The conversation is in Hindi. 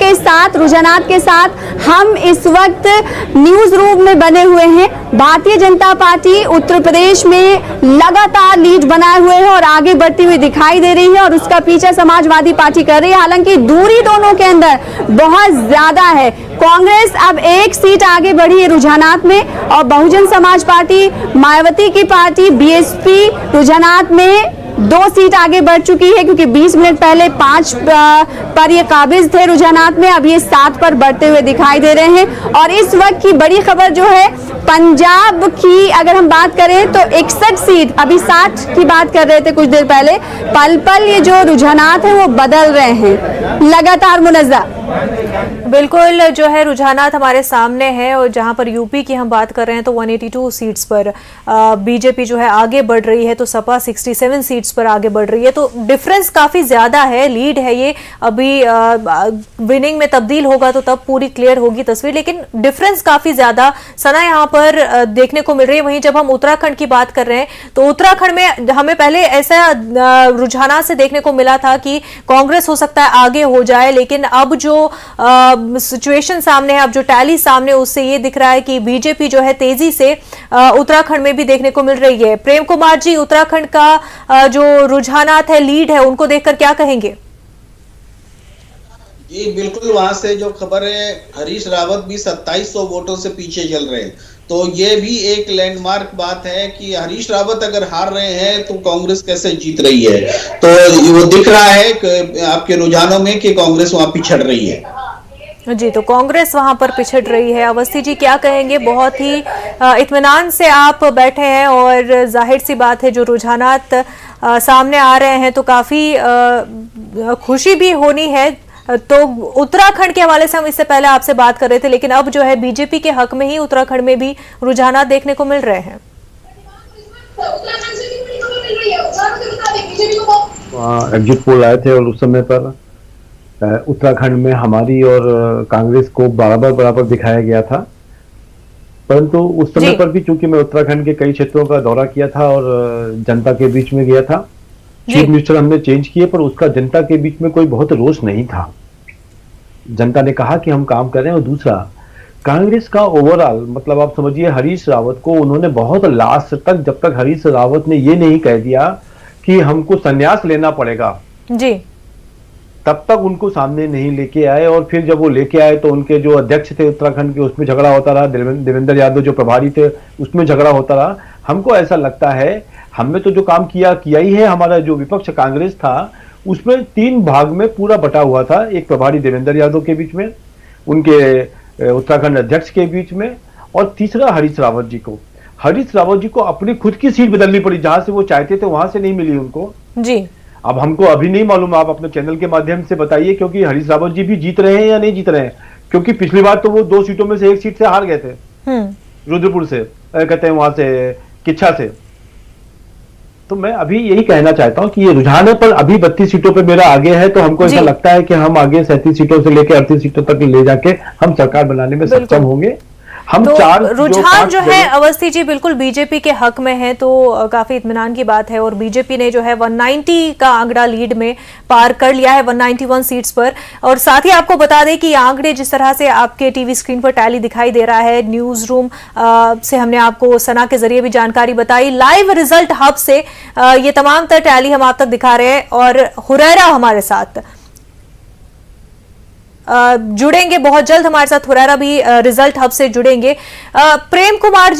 के साथ, रुझानात के साथ हम इस वक्त न्यूज रूम में बने हुए हैं। भारतीय जनता पार्टी उत्तर प्रदेश में लगातार लीड बनाए हुए है और आगे बढ़ती हुई दिखाई दे रही है और उसका पीछा समाजवादी पार्टी कर रही है। हालांकि दूरी दोनों के अंदर बहुत ज्यादा है। कांग्रेस अब एक सीट आगे बढ़ी है रुझानात में और बहुजन समाज पार्टी, मायावती की पार्टी बीएसपी रुझानात में 2 सीट आगे बढ़ चुकी है, क्योंकि 20 मिनट पहले 5 पर ये काबिज थे रुझानात में, अब ये 7 पर बढ़ते हुए दिखाई दे रहे हैं। और इस वक्त की बड़ी खबर जो है पंजाब की, अगर हम बात करें तो 61 सीट, अभी 60 की बात कर रहे थे कुछ देर पहले, पल पल ये जो रुझानात है वो बदल रहे हैं लगातार। मुनज़्ज़ा, बिल्कुल जो है रुझानात हमारे सामने है और जहां पर यूपी की हम बात कर रहे हैं तो 182 सीट्स पर बीजेपी जो है आगे बढ़ रही है, तो सपा 67 सीट्स पर आगे बढ़ रही है। तो डिफरेंस काफी ज्यादा है, लीड है ये। अभी विनिंग में तब्दील होगा तो तब पूरी क्लियर होगी तस्वीर, लेकिन डिफरेंस काफी ज्यादा सना यहाँ पर देखने को मिल रही है। वहीं जब हम उत्तराखंड की बात कर रहे हैं तो उत्तराखंड में हमें पहले ऐसा रुझाना से देखने को मिला था कि कांग्रेस हो सकता है आगे हो जाए, लेकिन अब जो सिचुएशन सामने है, अब जो टैली सामने, उससे ये दिख रहा है कि बीजेपी जो है तेजी से उत्तराखंड में भी देखने को मिल रही है। प्रेम कुमार जी, उत्तराखंड का जो रुझानात है, लीड है, उनको देखकर क्या कहेंगे? जी बिल्कुल, वहां से जो खबर है, हरीश रावत भी 2700 वोटों से पीछे चल रहे हैं। तो ये भी एक लैंडमार्क बात है कि हरीश रावत अगर हार रहे हैं तो कांग्रेस कैसे जीत रही है। तो वो दिख रहा है कि आपके रुझानों में कि कांग्रेस वहां पिछड़ रही है। जी, तो कांग्रेस वहां पर पिछड़ रही है। अवस्थी जी क्या कहेंगे? बहुत ही इत्मीनान से आप बैठे हैं और जाहिर सी बात है जो रुझानात सामने आ रहे हैं तो काफी खुशी भी होनी है। तो उत्तराखंड के हवाले से हम इससे पहले आपसे बात कर रहे थे, लेकिन अब जो है बीजेपी के हक में ही उत्तराखंड में भी रुझानात देखने को मिल रहे हैं। एग्जिट पोल आए थे और उस समय पर उत्तराखंड में हमारी और कांग्रेस को बराबर दिखाया गया था, परंतु उस समय पर भी चूंकि मैं उत्तराखंड के कई क्षेत्रों का दौरा किया था और जनता के बीच में गया था, चीफ मिनिस्टर हमने चेंज किए पर उसका जनता के बीच में कोई बहुत रोष नहीं था। जनता ने कहा कि हम काम कर रहे हैं। और दूसरा, कांग्रेस का ओवरऑल मतलब आप समझिए, हरीश रावत को उन्होंने बहुत लास्ट तक, जब तक हरीश रावत ने ये नहीं कह दिया कि हमको संन्यास लेना पड़ेगा जी, तब तक उनको सामने नहीं लेके आए। और फिर जब वो लेके आए तो उनके जो अध्यक्ष थे उत्तराखंड के, उसमें झगड़ा होता रहा, देवेंद्र यादव जो प्रभारी थे उसमें झगड़ा होता रहा। हमको ऐसा लगता है, हमने तो जो काम किया ही है। हमारा जो विपक्ष कांग्रेस था उसमें 3 भाग में पूरा बटा हुआ था, एक प्रभारी देवेंद्र यादव के बीच में, उनके उत्तराखंड अध्यक्ष के बीच में, और तीसरा हरीश रावत जी को। हरीश रावत जी को अपनी खुद की सीट बदलनी पड़ी, जहां से वो चाहते थे वहां से नहीं मिली उनको जी। अब हमको अभी नहीं मालूम, आप अपने चैनल के माध्यम से बताइए, क्योंकि हरीश रावत जी भी जीत रहे हैं या नहीं जीत रहे हैं, क्योंकि पिछली बार तो वो 2 सीटों में से 1 सीट से हार गए थे, रुद्रपुर से, कहते हैं वहां से, किच्छा से। तो मैं अभी यही कहना चाहता हूं कि ये रुझान है, पर अभी 32 सीटों पे मेरा आगे है, तो हमको ऐसा लगता है कि हम आगे 37 सीटों से लेकर 38 सीटों तक ले जाके हम सरकार बनाने में सक्षम होंगे। हम तो रुझान जो है अवस्थी जी बिल्कुल बीजेपी के हक में है, तो काफी इत्मीनान की बात है। और बीजेपी ने जो है 190 का आंकड़ा लीड में पार कर लिया है 191 सीट्स पर। और साथ ही आपको बता दें कि आंकड़े जिस तरह से आपके टीवी स्क्रीन पर टैली दिखाई दे रहा है, न्यूज रूम से हमने आपको सना के जरिए भी जानकारी बताई, लाइव रिजल्ट हब से ये तमाम तर टैली हम आप तक दिखा रहे हैं। और हुरैरा हमारे साथ जुड़ेंगे बहुत जल्द, हमारे साथ हुरैरा भी रिजल्ट हब से जुड़ेंगे। प्रेम कुमार जी